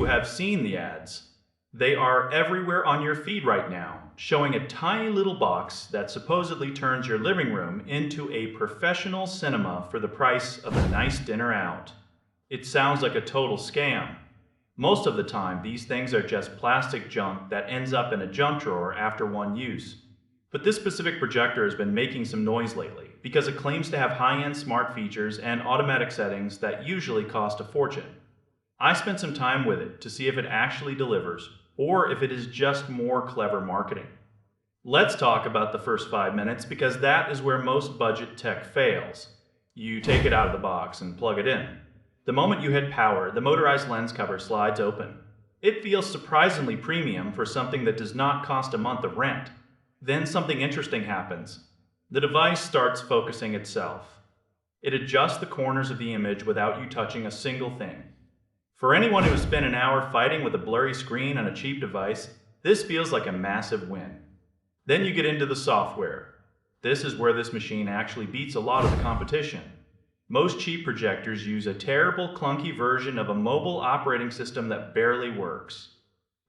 you have seen the ads. They are everywhere on your feed right now, showing a tiny little box that supposedly turns your living room into a professional cinema for the price of a nice dinner out. It sounds like a total scam. Most of the time, these things are just plastic junk that ends up in a junk drawer after one use. But this specific projector has been making some noise lately because it claims to have high-end smart features and automatic settings that usually cost a fortune. I spent some time with it to see if it actually delivers, or if it is just more clever marketing. Let's talk about the first 5 minutes because that is where most budget tech fails. You take it out of the box and plug it in. The moment you hit power, the motorized lens cover slides open. It feels surprisingly premium for something that does not cost a month of rent. Then something interesting happens. The device starts focusing itself. It adjusts the corners of the image without you touching a single thing. For anyone who has spent an hour fighting with a blurry screen on a cheap device, this feels like a massive win. Then you get into the software. This is where this machine actually beats a lot of the competition. Most cheap projectors use a terrible, clunky version of a mobile operating system that barely works.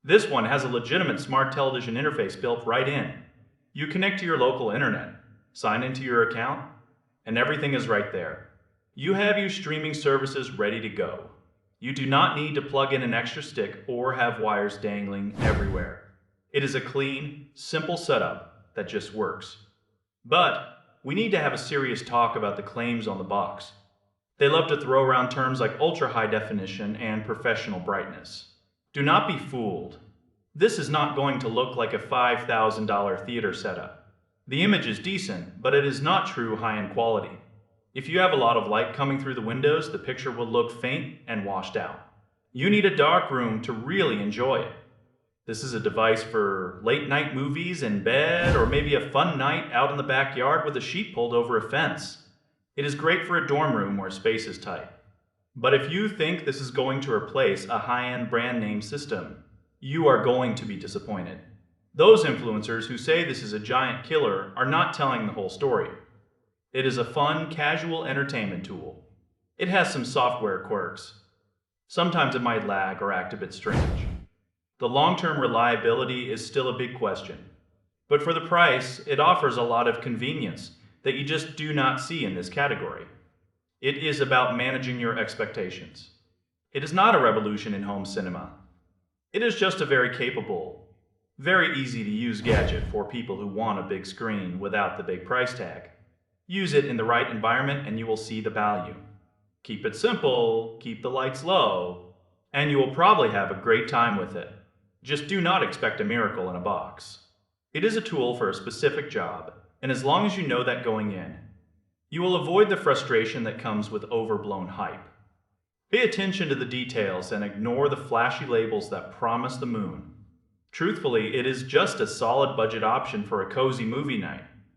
This one has a legitimate smart television interface built right in. You connect to your local internet, sign into your account, and everything is right there. You have your streaming services ready to go. You do not need to plug in an extra stick or have wires dangling everywhere. It is a clean, simple setup that just works. But we need to have a serious talk about the claims on the box. They love to throw around terms like ultra-high definition and professional brightness. Do not be fooled. This is not going to look like a $5,000 theater setup. The image is decent, but it is not true high-end quality. If you have a lot of light coming through the windows, the picture will look faint and washed out. You need a dark room to really enjoy it. This is a device for late-night movies in bed, or maybe a fun night out in the backyard with a sheet pulled over a fence. It is great for a dorm room where space is tight. But if you think this is going to replace a high-end brand name system, you are going to be disappointed. Those influencers who say this is a giant killer are not telling the whole story. It is a fun, casual entertainment tool. It has some software quirks. Sometimes it might lag or act a bit strange. The long-term reliability is still a big question. But for the price, it offers a lot of convenience that you just do not see in this category. It is about managing your expectations. It is not a revolution in home cinema. It is just a very capable, very easy to use gadget for people who want a big screen without the big price tag. Use it in the right environment and you will see the value. Keep it simple, keep the lights low, and you will probably have a great time with it. Just do not expect a miracle in a box. It is a tool for a specific job, and as long as you know that going in, you will avoid the frustration that comes with overblown hype. Pay attention to the details and ignore the flashy labels that promise the moon. Truthfully, it is just a solid budget option for a cozy movie night.